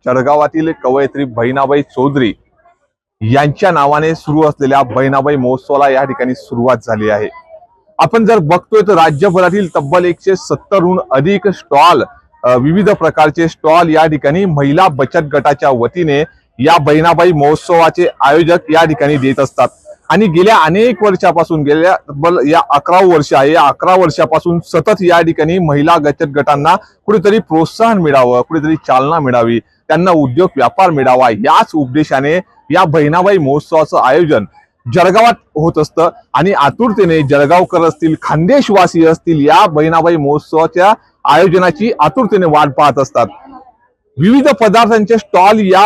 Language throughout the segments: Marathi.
जळगावातील कवयित्री बहिणाबाई चौधरी यांच्या नावाने सुरू असलेल्या बहिणाबाई महोत्सवाला या ठिकाणी सुरुवात झाली आहे। आपण जर बघतोय तर राज्यभरातील तब्बल 170हून अधिक स्टॉल, विविध प्रकारचे स्टॉल या ठिकाणी महिला बचत गटाच्या वतीने या बहिणाबाई महोत्सवाचे आयोजक या ठिकाणी देत असतात। आणि गेल्या अनेक वर्षापासून, गेल्या तब्बल या 11 वर्ष आहे, या 11 वर्षापासून सतत या ठिकाणी महिला बचत गटांना कुठेतरी प्रोत्साहन मिळावं, कुठेतरी चालना मिळावी, त्यांना उद्योग व्यापार मिळावा, याच उद्देशाने या बहिणाबाई महोत्सवाचं आयोजन जळगावात होत असतं। आणि आतुरतेने जळगावकर असतील, खानदेशवासी असतील, या बहिणाबाई महोत्सवाच्या आयोजनाची आतुरतेने वाट पाहत असतात। विविध पदार्थांचे स्टॉल या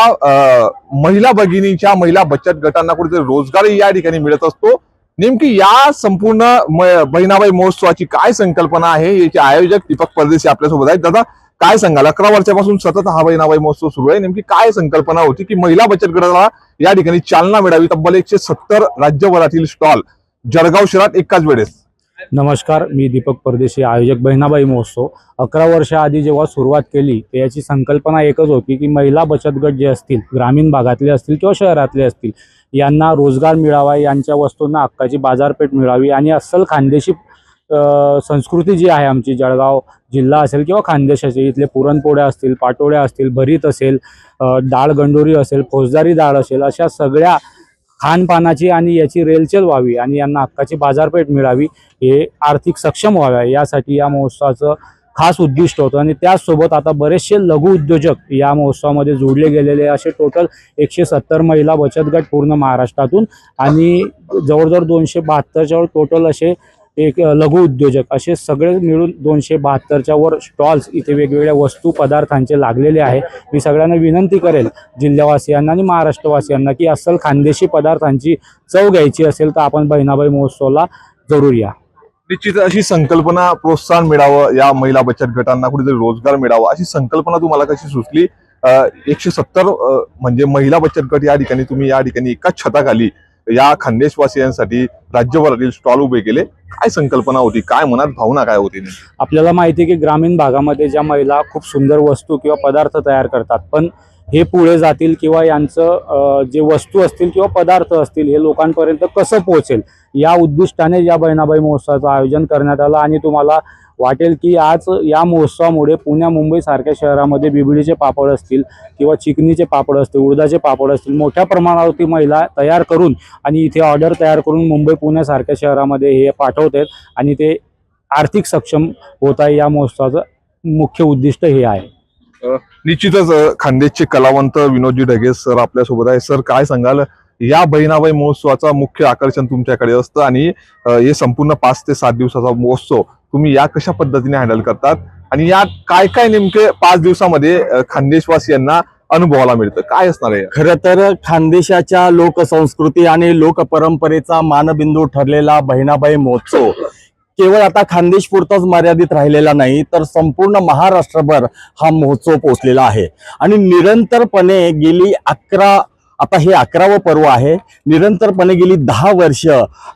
महिला भगिनीच्या, महिला बचत गटांना कुठेतरी रोजगारही या ठिकाणी मिळत असतो। नेमकी या संपूर्ण बहिणाबाई महोत्सवाची काय संकल्पना आहे, याचे आयोजक दीपक परदेशी आपल्यासोबत आहेत। दादा, काय सांगाल? 11 वर्षापासून सतत हा बहिणाबाई महोत्सव सुरू आहे, नेमकी काय संकल्पना होती की महिला बचत गटाला या ठिकाणी चालना मिळावी? तब्बल 170 राज्यभरातील स्टॉल जळगाव शहरात एकाच वेळेस। नमस्कार, मी दीपक परदेशी, आयोजक बहिणाबाई महोत्सव। 11 वर्षाआधी जेव्हा सुरुवात केली त्याची संकल्पना एकच होती की महिला बचत गट जे असतील, ग्रामीण भागातले असतील किंवा शहरातले असतील, यांना रोजगार मिळावा, यांच्या वस्तूंना हक्काची बाजारपेठ मिळावी आणि अस्सल खानदेशी संस्कृती जी आहे आमची, जळगाव जिल्हा असेल किंवा खानदेश असेल, इथले पुरणपोळ्या असतील, पाटोळ्या असतील, भरीत असेल, डाळ गंडोरी असेल, फौजदारी डाळ असेल, अशा सगळ्या खानपानाची आणि याची रेलचेल व्हावी आणि यांना हक्काची बाजारपेठ मिळावी, हे आर्थिक सक्षम व्हाव्या, यासाठी या महोत्सवाचं खास उद्दिष्ट होतं। आणि त्याचसोबत आता बरेचसे लघु उद्योजक या महोत्सवामध्ये जोडले गेलेले, असे टोटल 170 महिला बचत गट पूर्ण महाराष्ट्रातून आणि जवळजवळ 272च्या वर टोटल असे एक लघु उद्योजक, असे सगळे मिळून 272च्या वर स्टॉल्स इथे वेगवेगळ्या वस्तू पदार्थांचे लागलेले आहे। मी सगळ्यांना विनंती करेल, जिल्ह्यावासियांना आणि महाराष्ट्रवासियांना, की अस्सल खानदेशी पदार्थांची चव घ्यायची असेल तर आपण बहिणाबाई महोत्सवाला जरूर या। निश्चित अशी संकल्पना, प्रोत्साहन मिळावं, या महिला बचत गटांना कुठेतरी रोजगार मिळावा, अशी संकल्पना तुम्हाला कशी सुचली? 170 म्हणजे महिला बचत गट या ठिकाणी तुम्ही या ठिकाणी एकाच छताखाली या खानदेशवासियांसाठी राज्यभरातील स्टॉल उभे केले, काय संकल्पना होती, काय मनात भावना काय होती? आपल्याला माहिती आहे की ग्रामीण भागामध्ये ज्या महिला खूप सुंदर वस्तू किंवा पदार्थ तयार करतात, पण हे पुढे जातील किंवा यांचं जे वस्तू असतील किंवा पदार्थ असतील हे लोकांपर्यंत कसं पोहोचेल, या उद्दिष्टाने या बहिणाबाई महोत्सवाचं आयोजन करण्यात आलं। आणि तुम्हाला वाटेल की आज या महोत्सवामुळे पुण्या मुंबई सारख्या शहरामध्ये बिबिडीचे पापड असतील किंवा चिकनीचे पापड असतील, उडदाचे पापड असतील, मोठ्या प्रमाणावरती महिला तयार करून आणि इथे ऑर्डर तयार करून मुंबई पुण्यासारख्या शहरामध्ये हे पाठवतात आणि ते आर्थिक सक्षम होत आहे। या महोत्सवाचं मुख्य उद्दिष्ट हे आहे। निश्चितच खानदेशचे कलावंत विनोदजी ढगे सर आपल्यासोबत आहे। सर, काय सांगाल? या बहिणाबाई महोत्सवाचा मुख्य आकर्षण तुमच्याकडे असतं आणि हे संपूर्ण 5 ते 7 दिवसाचा महोत्सव तुम्ही या कशा पद्धतीने हँडल करतात आणि यात काय काय नेमके 5 दिवसामध्ये खानदेशवासियांना अनुभवाला मिळतं, काय असणार आहे? खरं तर खानदेशाच्या लोकसंस्कृती आणि लोकपरंपरेचा मानबिंदू ठरलेला बहिणाबाई महोत्सव केवळ आता खानदेश पुरताच मर्यादित राहिलेला नाही, तर संपूर्ण महाराष्ट्रभर हा महोत्सव पोहोचलेला आहे। आणि निरंतरपणे गेली 11, आता हे 11वं पर्व आहे, निरंतरपणे गेली 10 वर्ष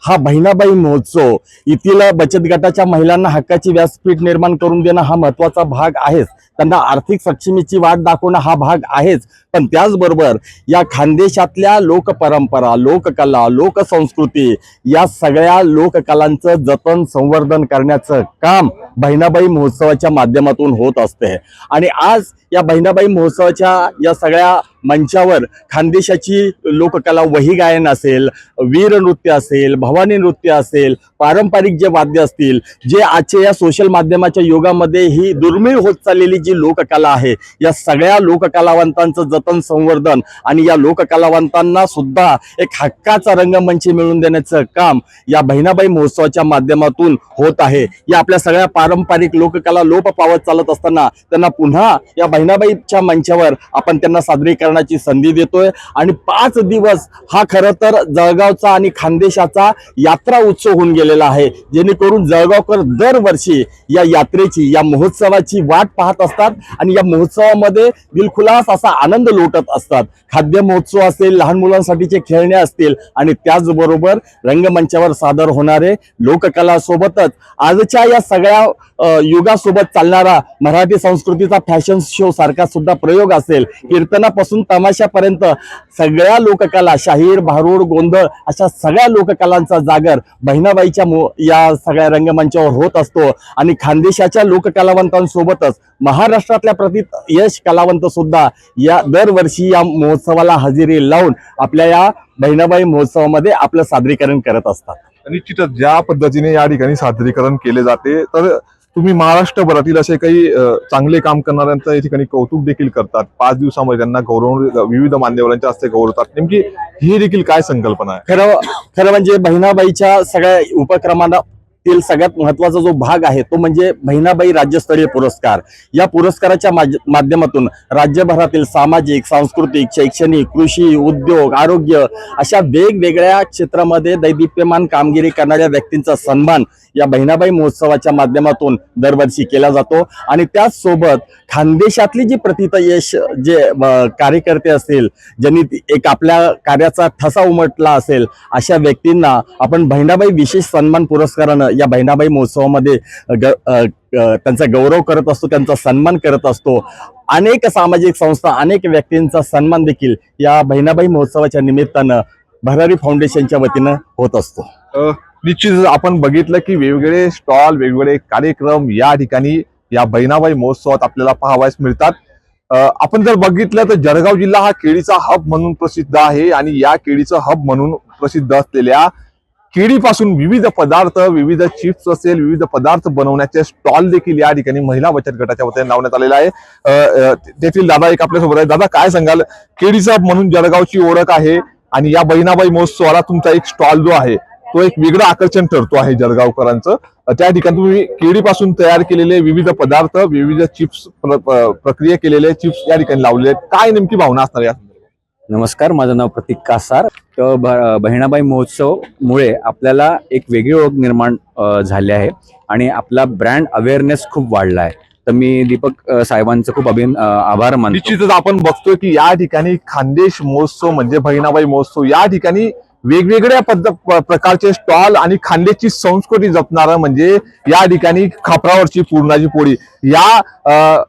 हा बहिणाबाई महोत्सव येथील बचत गटाच्या महिलांना हक्काची व्यासपीठ निर्माण करून देणं हा महत्त्वाचा भाग आहेच, त्यांना आर्थिक सक्षमीची वाट दाखवणं हा भाग आहेच, पण त्याचबरोबर या खानदेशातल्या लोकपरंपरा, लोककला, लोकसंस्कृती या सगळ्या लोककलांचं जतन संवर्धन करण्याचं काम बहिणाबाई महोत्सवाच्या माध्यमातून होत असते। आणि आज या बहिणाबाई महोत्सवाच्या या सगळ्या मंचावर खानदेशाची लोककला, वही गायन असेल, वीर नृत्य असेल, भवानी नृत्य असेल, पारंपरिक जे वाद्य असतील, जे आजच्या या सोशल माध्यमाच्या युगामध्ये ही दुर्मिळ होत चाललेली जी लोककला आहे, या सगळ्या लोककलावंतांचं जतन, संवर्धन आणि या लोककलावंतांना सुद्धा एक हक्काचा रंगमंच मिळवून देण्याचं काम या बहिणाबाई महोत्सवाच्या माध्यमातून होत आहे। या आपल्या सगळ्या पारंपरिक लोककला लोप पावत चालत असताना त्यांना पुन्हा या बहिणाबाईच्या मंचावर आपण त्यांना सादरीकरणाची संधी देतोय। आणि 5 दिवस हा खरं तर जळगावचा आणि खानदेशाचा यात्रा उत्सव होऊन गेलेला आहे, जेणेकरून जळगावकर दरवर्षी या यात्रेची, या महोत्सवाची वाट पाहत असतात। असतात आणि या महोत्सवामध्ये दिलखुलास असा आनंद लुटत असतात. खाद्य महोत्सव असेल, लहान मुलांसाठीचे खेळणे असतील आणि त्याचबरोबर रंगमंचावर सादर होणारे लोककला सोबतच आजच्या या सगळ्या युगासोबत चालणारा मराठी संस्कृतीचा फॅशन शो सारखा सुद्धा प्रयोग असेल. कीर्तनापासून तमाशापर्यंत सगळ्या लोककला, शाहीर, भारूड, गोंधळ अशा सगळ्या लोककलांचा जागर बहिणाबाईच्या या सगळ्या रंगमंचावर होत असतो. आणि खानदेशाच्या लोककलावंतांसोबतच महाराष्ट्रातल्या प्रथित यश कलावंत सुद्धा या दरवर्षी या महोत्सवाला हजेरी लावून आपल्या या बहिणाबाई महोत्सवामध्ये आपलं सादरीकरण करत असतात. निश्चितच ज्या पद्धतीने या ठिकाणी सादरीकरण केले जाते, तर तुम्ही महाराष्ट्रभरातील असे काही चांगले काम करणाऱ्यांचं या ठिकाणी कौतुक देखील करतात. 5 दिवसामध्ये त्यांना गौरव विविध मान्यवरांच्या हस्ते गौरवतात. नेमकी ही देखील काय संकल्पना आहे? खरं म्हणजे बहिणाबाईच्या सगळ्या उपक्रमातील सगळ्यात महत्वाचा जो भाग आहे तो म्हणजे बहिणाबाई राज्यस्तरीय पुरस्कार. या पुरस्काराच्या माध्यमातून राज्यभरातील सामाजिक, सांस्कृतिक, शैक्षणिक, कृषी, उद्योग, आरोग्य अशा वेगवेगळ्या क्षेत्रामध्ये दैदिप्यमान कामगिरी करणाऱ्या व्यक्तींचा सन्मान या बहिणाबाई महोत्सवाच्या माध्यमातून दरवर्षी केला जातो. आणि त्याचसोबत खानदेशातली जी प्रथित यश जे कार्यकर्ते असतील, ज्यांनी एक आपल्या कार्याचा ठसा उमटला असेल, अशा व्यक्तींना आपण बहिणाबाई विशेष सन्मान पुरस्कारानं या बहिणाबाई महोत्सवामध्ये त्यांचा गौरव करत असतो, त्यांचा सन्मान करत असतो. अनेक सामाजिक संस्था, अनेक व्यक्तींचा सन्मान देखील या बहिणाबाई महोत्सवाच्या निमित्तानं भरारी फाउंडेशनच्या वतीनं होत असतो. निश्चितच आपण बघितलं की वेगवेगळे स्टॉल, वेगवेगळे कार्यक्रम या ठिकाणी या बहिणाबाई महोत्सवात आपल्याला पाहावयास मिळतात. आपण जर बघितलं तर जळगाव जिल्हा हा केळीचा हब म्हणून प्रसिद्ध आहे आणि या केळीचं हब म्हणून प्रसिद्ध असलेल्या केळीपासून विविध पदार्थ, विविध चिप्स असेल, विविध पदार्थ बनवण्याचे स्टॉल देखील या ठिकाणी महिला बचत गटाच्या वतीने लावण्यात आलेला आहे. तेथील दादा एक आपल्यासोबत आहे. दादा, काय सांगाल? केळीचा हब म्हणून जळगावची ओळख आहे आणि या बहिणाबाई महोत्सवाला तुमचा एक स्टॉल जो आहे तो एक वेगळं आकर्षण ठरतो आहे जळगावकरांचं. त्या ठिकाणी तुम्ही केळीपासून तयार केलेले विविध पदार्थ, विविध चिप्स, प्रक्रिया केलेले चिप्स या ठिकाणी लावलेले आहेत. काय नेमकी भावना असणार या? नमस्कार, माझं नाव प्रतीक कासार. तर बहिणाबाई महोत्सव मुळे आपल्याला एक वेगळी ओळख निर्माण झाली आहे आणि आपला ब्रँड अवेअरनेस खूप वाढला आहे. तर मी दीपक साहेबांचं खूप आभार मानतो. निश्चितच आपण बघतोय की या ठिकाणी खानदेश महोत्सव म्हणजे बहिणाबाई महोत्सव, या ठिकाणी वेगवेगळ्या प्रकारचे स्टॉल आणि खानदेशची संस्कृती जपणारं म्हणजे या ठिकाणी खापरावरची पुरणाची पोळी, या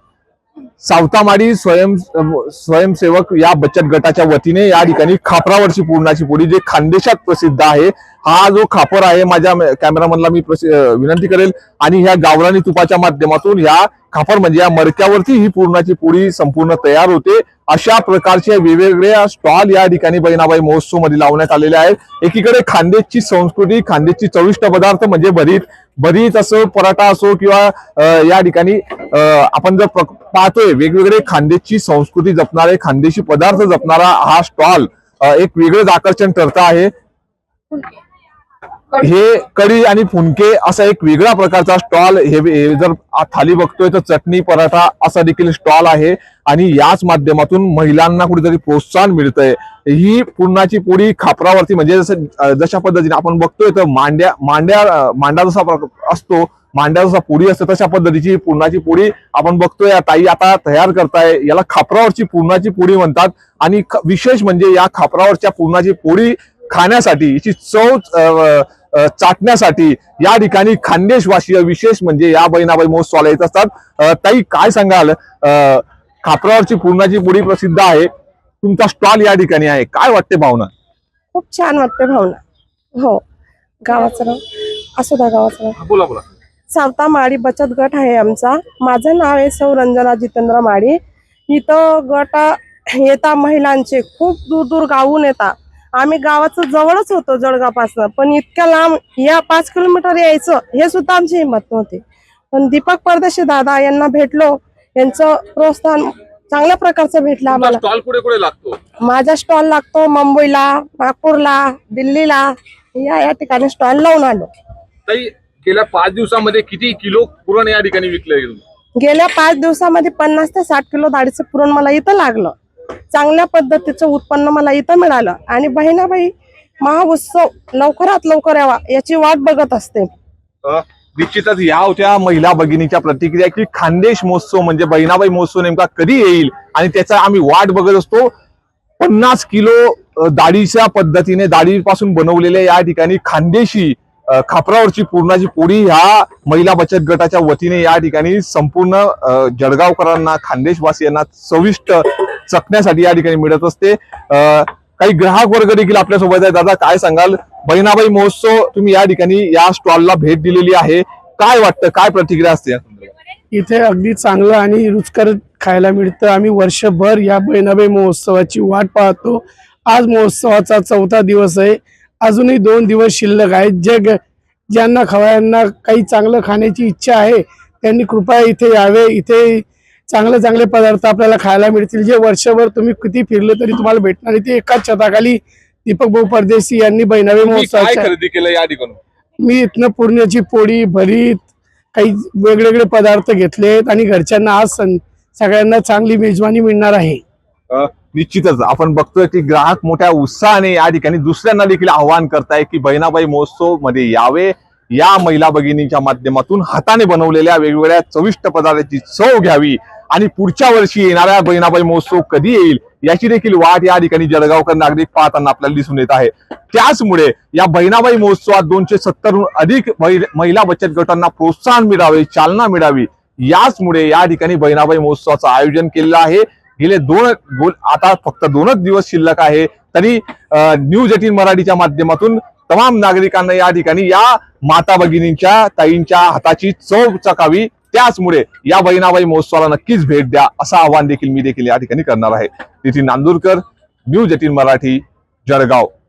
सावतामाडी स्वयंसेवक या बचत गटाच्या वतीने या ठिकाणी खापरावरची पुरणाची पोळी जे खानदेशात प्रसिद्ध आहे, हा जो खापर आहे, माझ्या कॅमेरामनला मी विनंती करेल आणि ह्या गावरानी तुपाच्या माध्यमातून ह्या खापर म्हणजे या मडक्यावरती ही पुरणाची पोळी संपूर्ण तयार होते. अशा प्रकारचे वेगवेगळ्या स्टॉल या ठिकाणी बहिणाबाई महोत्सव मध्ये लावण्यात आलेले आहेत. एकीकडे खानदेशची संस्कृती, खानदेशची चविष्ट पदार्थ म्हणजे भरीत असो, पराठा असो किंवा या ठिकाणी आपण जर पाहतोय वेगवेगळे खानदेशची संस्कृती जपणारे, खानदेशी पदार्थ जपणारा हा स्टॉल एक वेगळंच आकर्षण ठरत आहे. हे कढी आणि फुनके असा एक वेगळा प्रकारचा स्टॉल, हे जर थाली बघतोय तर चटणी, पराठा असा देखील स्टॉल आहे आणि याच माध्यमातून महिलांना कुठेतरी प्रोत्साहन मिळतंय. ही पुरणाची पोळी खापरावरती म्हणजे जशा पद्धतीने आपण बघतोय तर मांडा जसा असतो, मांड्या जसा पोळी असते तशा पद्धतीची पुरणाची पोळी आपण बघतोय ताई आता तयार करताय. याला खापरावरची पुरणाची पोळी म्हणतात आणि विशेष म्हणजे या खापरावरच्या पुरणाची पोळी खाण्यासाठी, याची चव चाटण्यासाठी या ठिकाणी खानदेशवासीय विशेष म्हणजे या बहिणाबाई महोत्सवाला येत असतात. ताई, काय सांगाल? खापरावरची पुरणाची पोळी प्रसिद्ध आहे, तुमचा स्टॉल या ठिकाणी आहे, काय वाटते भावना? खूप छान वाटते भावना. हो, गावाचं नाव असोदा, गावाचं नाव बोला बोला. सावतामाडी बचत गट आहे आमचा. माझं नाव आहे सौ रंजना जितेंद्र माडी. इथं गट येता महिलांचे खूप दूर दूर गावून येतात. आम्ही गावाचं जवळच होतो जळगावपासून, पण इतक्या लांब या 5 किलोमीटर यायचं हे सुद्धा आमची हिंमत नव्हती. पण दीपक परदेशी दादा यांना भेटलो, यांचं प्रोत्साहन चांगल्या प्रकारचं भेटलं आम्हाला. स्टॉल कुठे कुठे लागतो? माझा स्टॉल लागतो मुंबईला, नागपूरला, दिल्लीला, या ठिकाणी स्टॉल लावून आलो. ताई, गेल्या 5 दिवसामध्ये किती किलो पुरण या ठिकाणी विकलंय? गेल्या 5 दिवसामध्ये 50 ते 60 किलो डाळीचं पुरण मला इथं लागलं. चांगल्या पद्धतीचं उत्पन्न मला इथं मिळालं आणि बहिणाबाई महोत्सव लवकरात लवकर यावा याची वाट बघत असते. निश्चितच या होत्या महिला भगिनीच्या प्रतिक्रिया की खानदेश महोत्सव म्हणजे बहिणाबाई महोत्सव नेमका कधी येईल आणि त्याचा आम्ही वाट बघत असतो. 50 किलो दाढीच्या पद्धतीने दाढीपासून बनवलेल्या या ठिकाणी खानदेशी खापरावरची पूर्णाची पोळी ह्या महिला बचत गटाच्या वतीने या ठिकाणी संपूर्ण जळगावकरांना खानदेशवासियांना चविष्ट चखण्यासाठी या ठिकाणी मिळत असते. काही ग्राहक वर्ग देखील आपल्यासोबत आहे. दादा काय सांगाल, बहिणाबाई महोत्सव तुम्ही या ठिकाणी या स्टॉलला भेट दिलेली आहे, काय वाटतं, काय प्रतिक्रिया असते या संदर्भात? इथे अगदी चांगलं आणि रुचकर खायला मिळतं. आम्ही वर्षभर या बहिणाबाई महोत्सवाची वाट पाहतो. आज महोत्सवाचा 4था दिवस आहे. अजूनही 2 दिवस शिल्लक आहेत. ज्यांना खवयांना काही चांगलं खाण्याची इच्छा आहे त्यांनी कृपया इथे यावे. इथे चांगले पदार्थ आपल्याला खायला मिळतील, जे वर्षभर तुम्ही किती फिरले तरी तुम्हाला भेटणार. इथे एकाच छताखाली दीपक भाऊ परदेशी यांनी बहिणाबाई तुम्ही काय महोत्सवाच्या खरेदी केलं या ठिकाणी? मी इथनं पुरणाची पोळी, भरीत, काही वेगवेगळे पदार्थ घेतलेत आणि घरच्यांना आज सगळ्यांना चांगली मेजवानी मिळणार आहे. निश्चितच आपण बघतोय की ग्राहक मोठ्या उत्साहाने या ठिकाणी दुसऱ्यांना देखील आवाहन करताय की बहिणाबाई महोत्सव मध्ये यावे. या महिला भगिनींच्या माध्यमातून हाताने बनवलेल्या वेगवेगळ्या चविष्ट पदार्थाची चव घ्यावी आणि पुढच्या वर्षी येणाऱ्या बहिणाबाई महोत्सव कधी येईल याची देखील वाट या ठिकाणी जळगावकर नागरिक पाहताना आपल्याला दिसून येत आहे. त्याचमुळे या बहिणाबाई महोत्सवात 270हून अधिक महिला बचत गटांना प्रोत्साहन मिळावे, चालना मिळावी, याचमुळे या ठिकाणी बहिणाबाई महोत्सवाचं आयोजन केलेलं आहे. गेले आता फक्त 2च दिवस शिल्लक आहे, तरी न्यूज 18 मराठीच्या माध्यमातून तमाम नागरिकांना या ठिकाणी या माता भगिनींच्या ताईंच्या हाताची चव चखावी. त्याचमुळे या बहिणाबाई महोत्सवाला नक्कीच भेट द्या असं आवाहन देखील मी या ठिकाणी करणार आहे. नितीन नांदुरकर, न्यूज 18 मराठी, जळगाव.